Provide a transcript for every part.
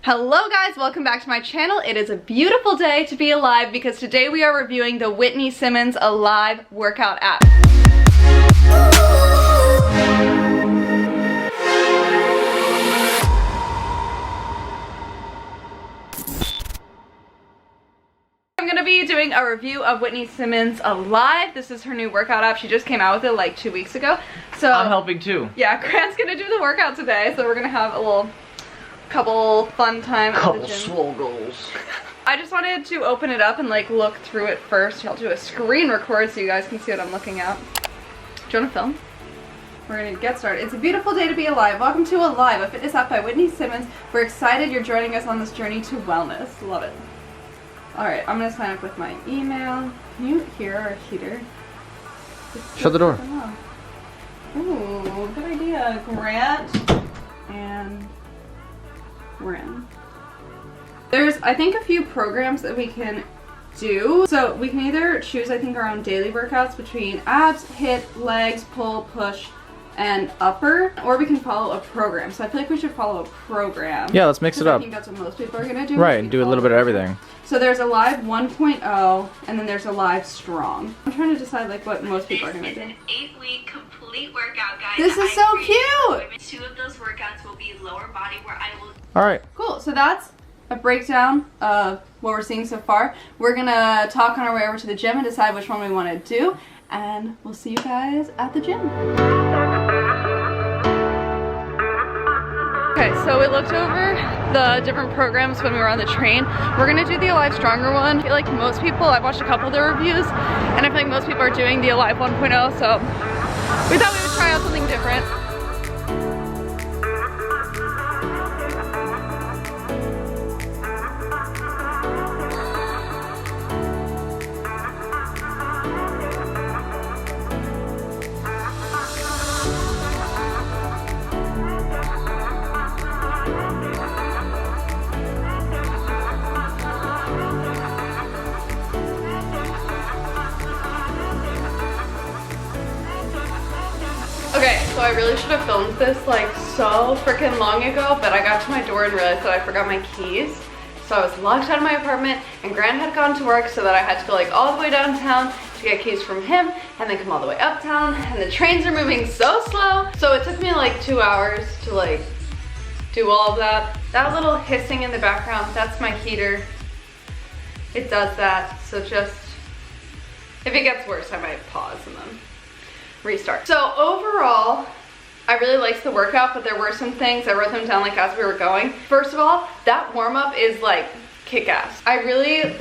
Hello guys, welcome back to my channel. It is a beautiful day to be alive because today we are reviewing the Whitney Simmons Alive workout app. I'm gonna be doing a review of Whitney Simmons Alive. This is her new workout app. She just came out with it like 2 weeks ago. So I'm helping too. Yeah, Grant's gonna do the workout today, so we're gonna have a couple fun time at the gym. Swole goals. I just wanted to open it up and like look through it first. I'll do a screen record so you guys can see what I'm looking at. Do you want to film? We're gonna get started. It's a beautiful day to be alive. Welcome to Alive, a fitness app by Whitney Simmons. We're excited you're joining us on this journey to wellness. Love it. Alright, I'm gonna sign up with my email. Can you hear our heater? Shut the door. Ooh, good idea. Grant and Ren. There's, I think, a few programs that we can do. So we can either choose, I think, our own daily workouts between abs, HIT, legs, pull, push, and upper, or we can follow a program. So I feel like we should follow a program. Yeah, let's mix it up. I think that's what most people are gonna do. Right, do a little bit of everything. So there's Alive 1.0, and then there's Alive Strong. I'm trying to decide like what most people are gonna do. This is an 8-week complete workout guide. This is so cute! 2 of those workouts will be lower body where I will... Alright. Cool, so that's a breakdown of what we're seeing so far. We're gonna talk on our way over to the gym and decide which one we wanna do, and we'll see you guys at the gym. Okay, so we looked over the different programs when we were on the train. We're gonna do the Alive Stronger one. I feel like most people, I've watched a couple of their reviews, and I feel like most people are doing the Alive 1.0, so we thought we would try out something different. Okay, so I really should have filmed this like so freaking long ago, but I got to my door and realized that I forgot my keys. So I was locked out of my apartment, and Grant had gone to work, so that I had to go like all the way downtown to get keys from him, and then come all the way uptown, and the trains are moving so slow. So it took me like 2 hours to like do all of that. That little hissing in the background, that's my heater. It does that, so just, if it gets worse, I might pause and then restart. So overall, I really liked the workout, but there were some things, I wrote them down like as we were going. First of all, that warm-up is like kick-ass. I really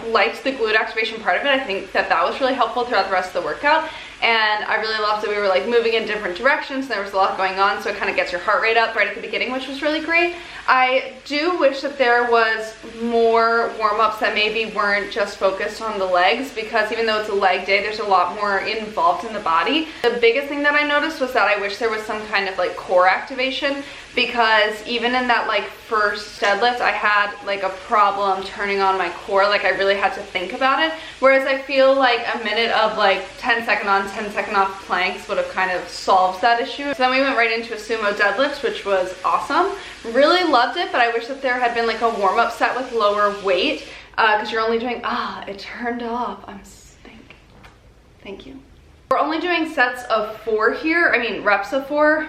liked the glute activation part of it. I think that that was really helpful throughout the rest of the workout, and I really loved that we were like moving in different directions, and there was a lot going on, so it kind of gets your heart rate up right at the beginning, which was really great. I do wish that there was more warm-ups that maybe weren't just focused on the legs, because even though it's a leg day, there's a lot more involved in the body. The biggest thing that I noticed was that I wish there was some kind of like core activation, because even in that like first deadlift, I had like a problem turning on my core. Like I really had to think about it, whereas I feel like a minute of like 10-second on, 10-second off planks would have kind of solved that issue. So then we went right into a sumo deadlift, which was awesome. Really loved it, but I wish that there had been like a warm-up set with lower weight, because you're only doing, it turned off. Thank you. We're only doing sets of 4 here. I mean, reps of 4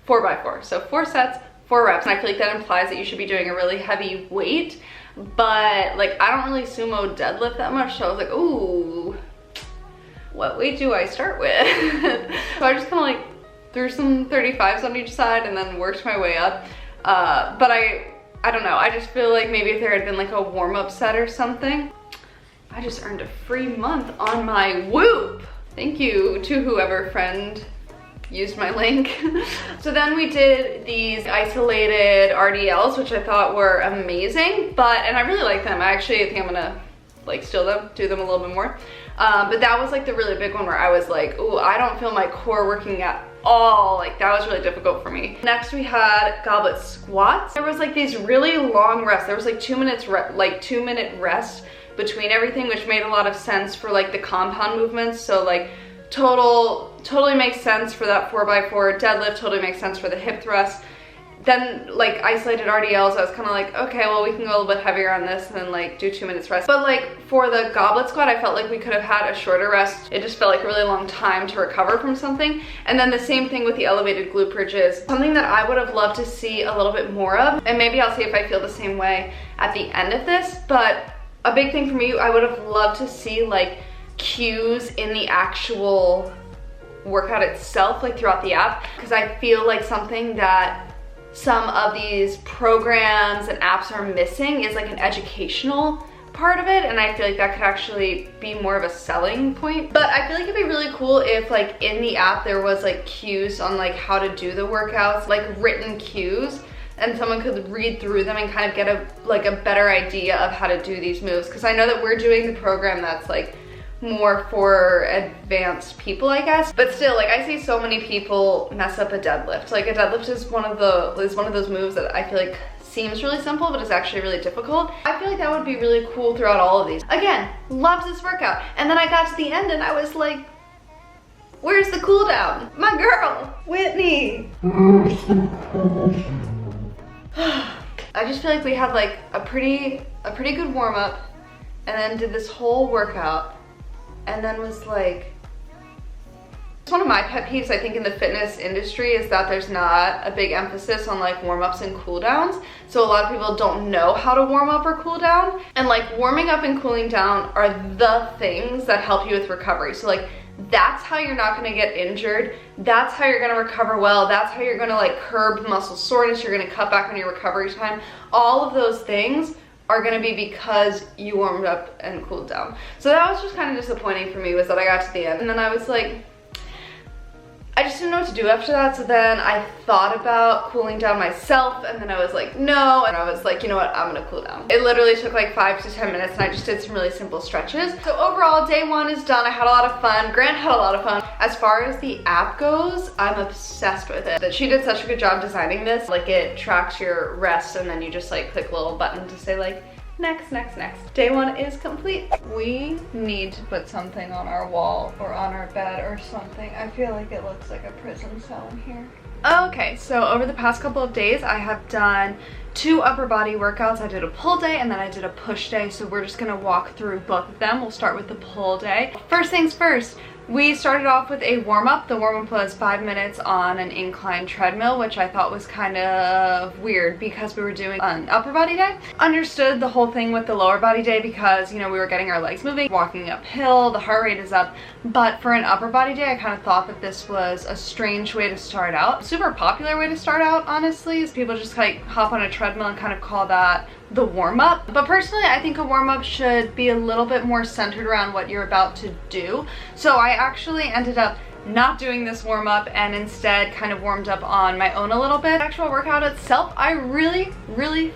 by 4. So 4 sets, 4 reps. And I feel like that implies that you should be doing a really heavy weight, but like I don't really sumo deadlift that much. So I was like, ooh, what weight do I start with? So I just kind of like threw some 35s on each side and then worked my way up. But I don't know, I just feel like maybe if there had been like a warm-up set or something. I just earned a free month on my Whoop. Thank you to whoever friend used my link. So then we did these isolated RDLs, which I thought were amazing, and I really like them. I think I'm gonna like steal them, do them a little bit more. But that was like the really big one where I was like, ooh, I don't feel my core working at all. Like that was really difficult for me. Next we had goblet squats. There was like these really long rests. There was like 2 minutes, like 2-minute rest between everything, which made a lot of sense for like the compound movements. So like totally makes sense for that 4x4 deadlift, totally makes sense for the hip thrust. then like isolated RDLs, I was kind of like, okay, well we can go a little bit heavier on this and then like do 2 minutes rest. But like for the goblet squat, I felt like we could have had a shorter rest. It just felt like a really long time to recover from something. And then the same thing with the elevated glute bridges, something that I would have loved to see a little bit more of. And maybe I'll see if I feel the same way at the end of this. But a big thing for me, I would have loved to see like cues in the actual workout itself, like throughout the app, because I feel like something that some of these programs and apps are missing is like an educational part of it, and I feel like that could actually be more of a selling point. But I feel like it'd be really cool if like in the app there was like cues on like how to do the workouts, like written cues, and someone could read through them and kind of get a better idea of how to do these moves, because I know that we're doing the program that's like more for advanced people, I guess. But still, like I see so many people mess up a deadlift. Like a deadlift is one of those moves that I feel like seems really simple, but it's actually really difficult. I feel like that would be really cool throughout all of these. Again, loves this workout. And then I got to the end and I was like, where's the cool down? My girl, Whitney. I just feel like we had like a pretty good warm up and then did this whole workout. And then was like, it's one of my pet peeves, I think, in the fitness industry is that there's not a big emphasis on like warm-ups and cool downs. So a lot of people don't know how to warm up or cool down. And like warming up and cooling down are the things that help you with recovery. So like that's how you're not gonna get injured. That's how you're gonna recover well. That's how you're gonna like curb muscle soreness. You're gonna cut back on your recovery time. All of those things are gonna be because you warmed up and cooled down. So that was just kind of disappointing for me, was that I got to the end and then I was like, I just didn't know what to do after that. So then I thought about cooling down myself and then I was like, no. And I was like, you know what, I'm gonna cool down. It literally took like 5 to 10 minutes and I just did some really simple stretches. So overall, day one is done. I had a lot of fun. Grant had a lot of fun. As far as the app goes, I'm obsessed with it. That she did such a good job designing this. Like it tracks your rest and then you just like click a little button to say like, next, next, next. Day one is complete. We need to put something on our wall or on our bed or something. I feel like it looks like a prison cell in here. Okay, so over the past couple of days, I have done 2 upper body workouts. I did a pull day and then I did a push day. So we're just gonna walk through both of them. We'll start with the pull day. First things first, we started off with a warm-up. The warm-up was 5 minutes on an incline treadmill, which I thought was kind of weird because we were doing an upper body day. Understood the whole thing with the lower body day because, you know, we were getting our legs moving, walking uphill, the heart rate is up. But for an upper body day, I kind of thought that this was a strange way to start out. Super popular way to start out, honestly, is people just like hop on a treadmill and kind of call that the warm-up. But personally, I think a warm-up should be a little bit more centered around what you're about to do. So I actually ended up not doing this warm-up and instead kind of warmed up on my own a little bit. The actual workout itself, I really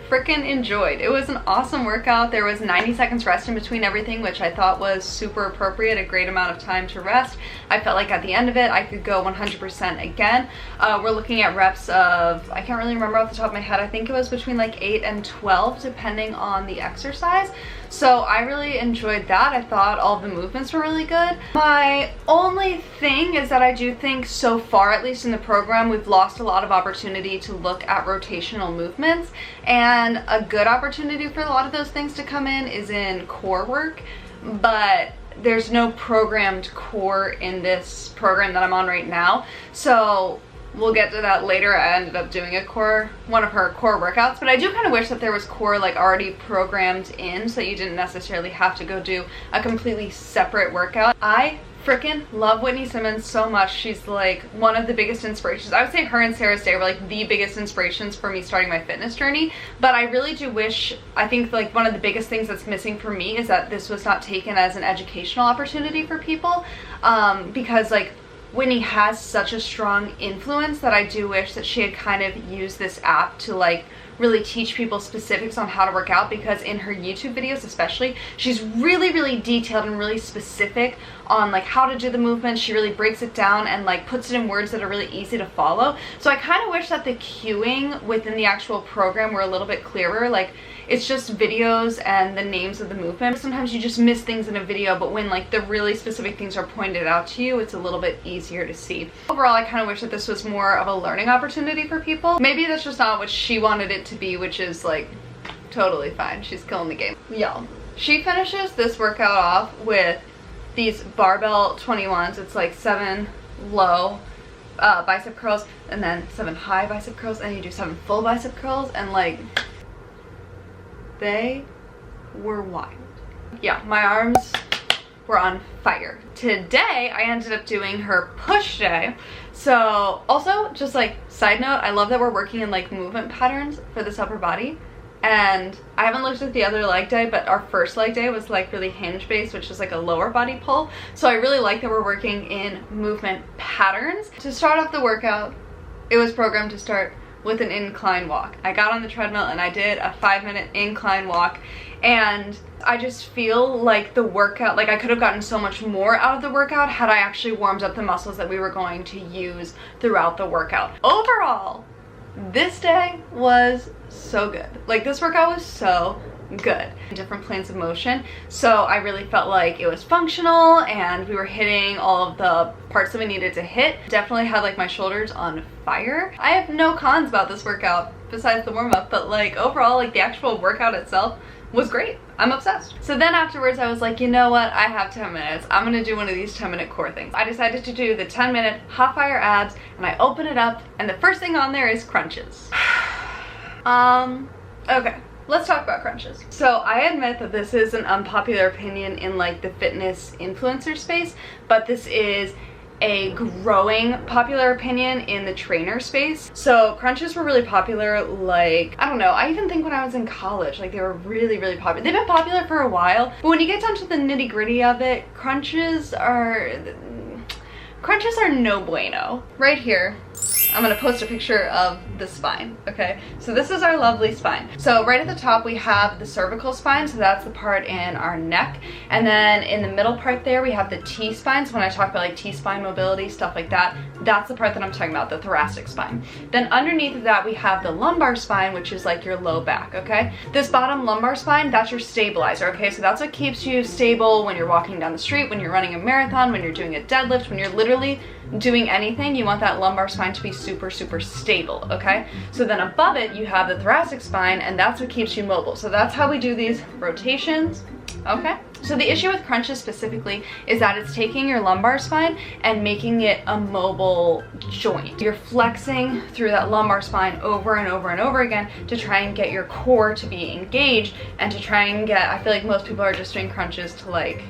freaking enjoyed. It was an awesome workout. There was 90 seconds rest in between everything, which I thought was super appropriate, a great amount of time to rest. I felt like at the end of it, I could go 100% again. We're looking at reps of, I can't really remember off the top of my head, I think it was between like 8 and 12, depending on the exercise. So I really enjoyed that. I thought all the movements were really good. My only thing is that I do think so far, at least in the program, we've lost a lot of opportunity to look at rotational movements, and a good opportunity for a lot of those things to come in is in core work, but there's no programmed core in this program that I'm on right now. So we'll get to that later. I ended up doing one of her core workouts, but I do kind of wish that there was core like already programmed in so you didn't necessarily have to go do a completely separate workout. I freaking love Whitney Simmons so much. She's like one of the biggest inspirations. I would say her and Sarah's Day were like the biggest inspirations for me starting my fitness journey. But I really do wish, I think like one of the biggest things that's missing for me is that this was not taken as an educational opportunity for people, because like Whitney has such a strong influence that I do wish that she had kind of used this app to like really teach people specifics on how to work out, because in her YouTube videos especially, she's really detailed and really specific on like how to do the movements. She really breaks it down and like puts it in words that are really easy to follow. So I kind of wish that the cueing within the actual program were a little bit clearer. Like it's just videos and the names of the movement. Sometimes you just miss things in a video, but when like the really specific things are pointed out to you, it's a little bit easier to see. Overall, I kind of wish that this was more of a learning opportunity for people. Maybe that's just not what she wanted it to be, which is like totally fine. She's killing the game. Y'all, she finishes this workout off with these barbell 21s. It's like 7 low bicep curls and then 7 high bicep curls, and you do 7 full bicep curls, and like they were wild. Yeah, my arms were on fire. Today I ended up doing her push day. So also, just like side note, I love that we're working in like movement patterns for this upper body. And I haven't looked at the other leg day, but our first leg day was like really hinge based, which is like a lower body pull. So I really like that we're working in movement patterns. To start off the workout, it was programmed to start with an incline walk. I got on the treadmill and I did a 5-minute incline walk, and I just feel like the workout, like I could have gotten so much more out of the workout had I actually warmed up the muscles that we were going to use throughout the workout. Overall, this day was so good. Like this workout was so good. Different planes of motion. So I really felt like it was functional and we were hitting all of the parts that we needed to hit. Definitely had like my shoulders on fire. I have no cons about this workout besides the warm-up, but like overall, like the actual workout itself was great. I'm obsessed. So then afterwards I was like, you know what, I have 10 minutes. I'm gonna do one of these 10-minute core things. I decided to do the 10-minute hot fire abs, and I open it up and the first thing on there is crunches. Okay, let's talk about crunches. So I admit that this is an unpopular opinion in like the fitness influencer space, but this is a growing popular opinion in the trainer space. So crunches were really popular, like, I don't know, I even think when I was in college, like they were really, really popular. They've been popular for a while, but when you get down to the nitty gritty of it, crunches are no bueno. Right here, I'm gonna post a picture of the spine, okay? So this is our lovely spine. So right at the top we have the cervical spine, so that's the part in our neck. And then in the middle part there we have the T-spine. So when I talk about like T-spine mobility, stuff like that, that's the part that I'm talking about, the thoracic spine. Then underneath of that we have the lumbar spine, which is like your low back, okay? This bottom lumbar spine, that's your stabilizer, okay? So that's what keeps you stable when you're walking down the street, when you're running a marathon, when you're doing a deadlift, when you're literally doing anything. You want that lumbar spine to be super, super stable, okay? So then above it, you have the thoracic spine, and that's what keeps you mobile. So that's how we do these rotations, okay? So the issue with crunches specifically is that it's taking your lumbar spine and making it a mobile joint. You're flexing through that lumbar spine over and over and over again to try and get your core to be engaged and to try and get, I feel like most people are just doing crunches to like,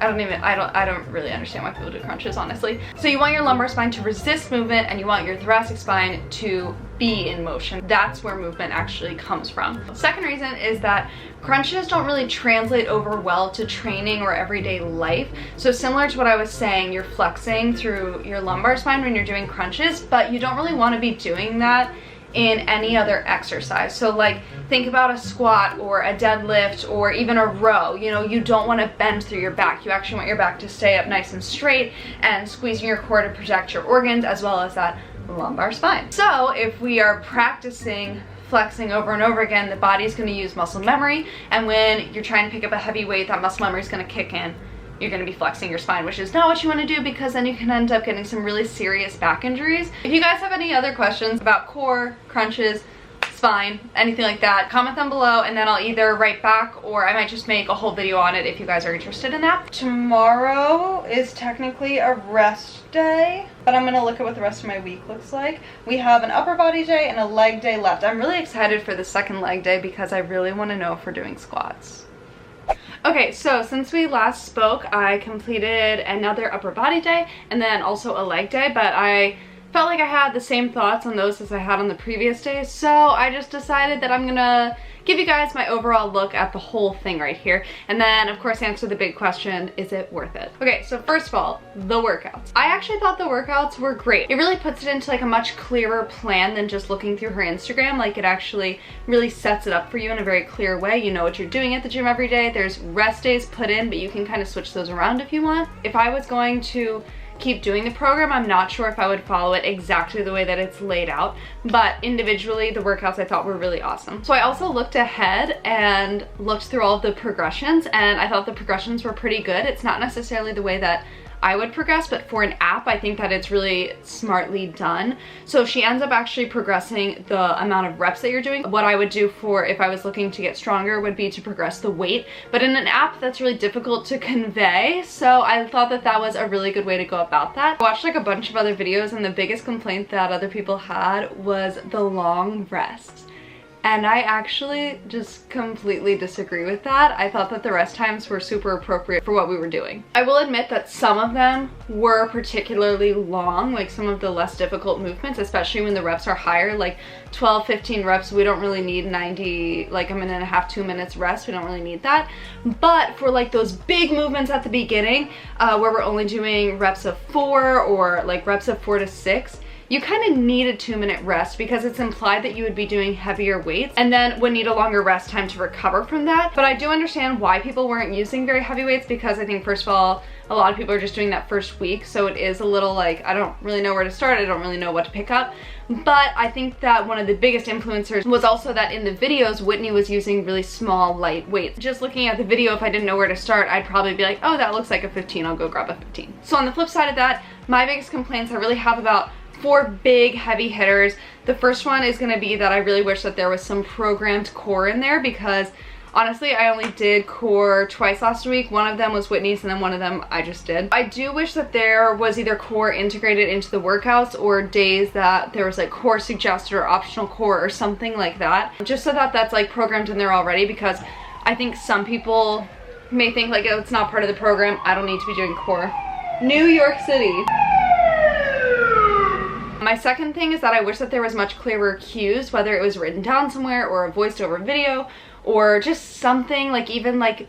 I don't really understand why people do crunches, honestly. So you want your lumbar spine to resist movement and you want your thoracic spine to be in motion. That's where movement actually comes from. Second reason is that crunches don't really translate over well to training or everyday life. So similar to what I was saying, you're flexing through your lumbar spine when you're doing crunches, but you don't really want to be doing that in any other exercise. So like think about a squat or a deadlift or even a row. You know, you don't want to bend through your back. You actually want your back to stay up nice and straight and squeezing your core to protect your organs as well as that lumbar spine. So if we are practicing flexing over and over again, the body's going to use muscle memory, and when you're trying to pick up a heavy weight, that muscle memory is going to kick in. You're going to be flexing your spine, which is not what you want to do, because then you can end up getting some really serious back injuries. If you guys have any other questions about core, crunches, spine, anything like that, comment them below and then I'll either write back or I might just make a whole video on it if you guys are interested in that. Tomorrow is technically a rest day, but I'm gonna look at what the rest of my week looks like. We have an upper body day and a leg day left. I'm really excited for the second leg day because I really want to know if we're doing squats. Okay, so since we last spoke, I completed another upper body day and then also a leg day, but I felt like I had the same thoughts on those as I had on the previous days, so I just decided that I'm gonna give you guys my overall look at the whole thing right here, and then of course answer the big question, is it worth it? Okay, so first of all, the workouts. I actually thought the workouts were great. It really puts it into like a much clearer plan than just looking through her Instagram. Like it actually really sets it up for you in a very clear way. You know what you're doing at the gym every day. There's rest days put in, but you can kind of switch those around if you want. If I was going to keep doing the program. I'm not sure if I would follow it exactly the way that it's laid out, but individually the workouts I thought were really awesome. So I also looked ahead and looked through all of the progressions, and I thought the progressions were pretty good. It's not necessarily the way that I would progress, but for an app, I think that it's really smartly done. So she ends up actually progressing the amount of reps that you're doing. What I would do for if I was looking to get stronger would be to progress the weight, but in an app that's really difficult to convey. So I thought that that was a really good way to go about that. I watched like a bunch of other videos, and the biggest complaint that other people had was the long rests. And I actually just completely disagree with that. I thought that the rest times were super appropriate for what we were doing. I will admit that some of them were particularly long, like some of the less difficult movements, especially when the reps are higher, like 12, 15 reps. We don't really need 90, like a minute and a half, 2 minutes rest. We don't really need that. But for like those big movements at the beginning, where we're only doing reps of 4 or like reps of 4 to 6, you kind of need a 2-minute rest because it's implied that you would be doing heavier weights and then would need a longer rest time to recover from that. But I do understand why people weren't using very heavy weights, because I think first of all, a lot of people are just doing that first week. So it is a little like, I don't really know where to start. I don't really know what to pick up. But I think that one of the biggest influencers was also that in the videos, Whitney was using really small, light weights. Just looking at the video, if I didn't know where to start, I'd probably be like, oh, that looks like a 15. I'll go grab a 15. So on the flip side of that, my biggest complaints I really have about 4 big heavy hitters. The first one is going to be that I really wish that there was some programmed core in there, because honestly I only did core twice last week. One of them was Whitney's and then one of them I just did. I do wish that there was either core integrated into the workouts or days that there was like core suggested or optional core or something like that, just so that that's like programmed in there already, because I think some people may think like, oh, it's not part of the program, I don't need to be doing core. New York City. My second thing is that I wish that there was much clearer cues, whether it was written down somewhere or a voiced over video or just something, like even like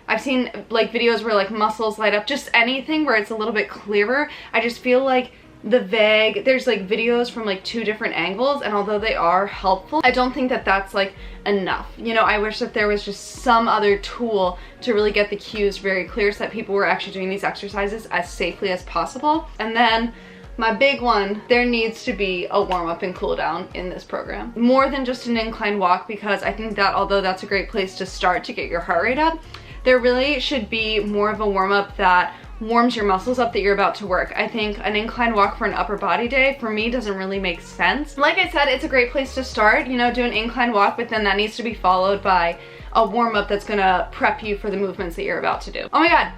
I've seen like videos where like muscles light up, just anything where it's a little bit clearer. I just feel like there's like videos from like 2 different angles, and although they are helpful, I don't think that that's like enough. You know, I wish that there was just some other tool to really get the cues very clear so that people were actually doing these exercises as safely as possible. And then my big one, there needs to be a warm-up and cool down in this program. More than just an incline walk, because I think that although that's a great place to start to get your heart rate up, there really should be more of a warm-up that warms your muscles up that you're about to work. I think an incline walk for an upper body day for me doesn't really make sense. Like I said, it's a great place to start, you know, do an incline walk, but then that needs to be followed by a warm-up that's gonna prep you for the movements that you're about to do. Oh my god.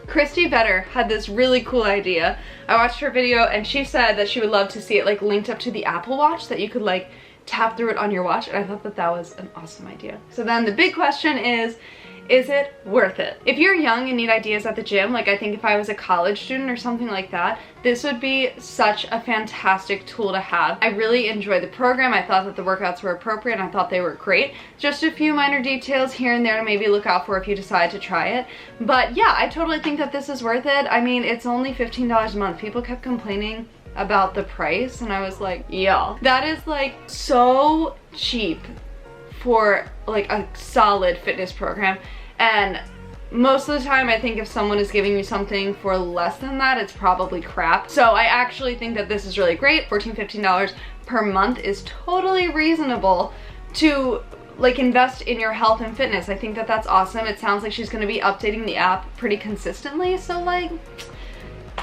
Christy Vetter had this really cool idea. I watched her video and she said that she would love to see it like linked up to the Apple Watch, that you could like tap through it on your watch, and I thought that that was an awesome idea. So then the big question is it worth it? If you're young and need ideas at the gym, like I think if I was a college student or something like that, this would be such a fantastic tool to have. I really enjoyed the program. I thought that the workouts were appropriate and I thought they were great. Just a few minor details here and there to maybe look out for if you decide to try it. But yeah, I totally think that this is worth it. I mean, it's only $15 a month. People kept complaining about the price and I was like, yeah, that is like so cheap for like a solid fitness program. And most of the time I think if someone is giving you something for less than that, it's probably crap. So I actually think that this is really great. $14, $15 per month is totally reasonable to like invest in your health and fitness. I think that that's awesome. It sounds like she's going to be updating the app pretty consistently, so like,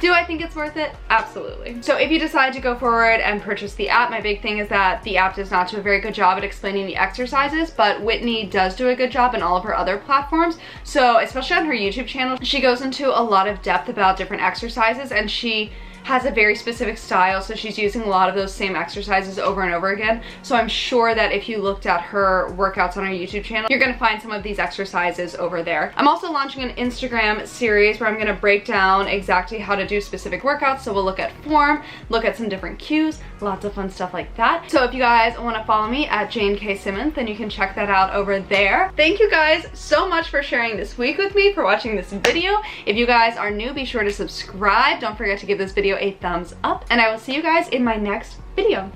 do I think it's worth it? Absolutely. So if you decide to go forward and purchase the app, my big thing is that the app does not do a very good job at explaining the exercises, but Whitney does do a good job in all of her other platforms. So especially on her YouTube channel, she goes into a lot of depth about different exercises, and she has a very specific style, so she's using a lot of those same exercises over and over again. So I'm sure that if you looked at her workouts on her YouTube channel, you're gonna find some of these exercises over there. I'm also launching an Instagram series where I'm gonna break down exactly how to do specific workouts. So we'll look at form, look at some different cues, lots of fun stuff like that. So if you guys wanna follow me at Jane K. Simmons, then you can check that out over there. Thank you guys so much for sharing this week with me, for watching this video. If you guys are new, be sure to subscribe. Don't forget to give this video a thumbs up, and I will see you guys in my next video.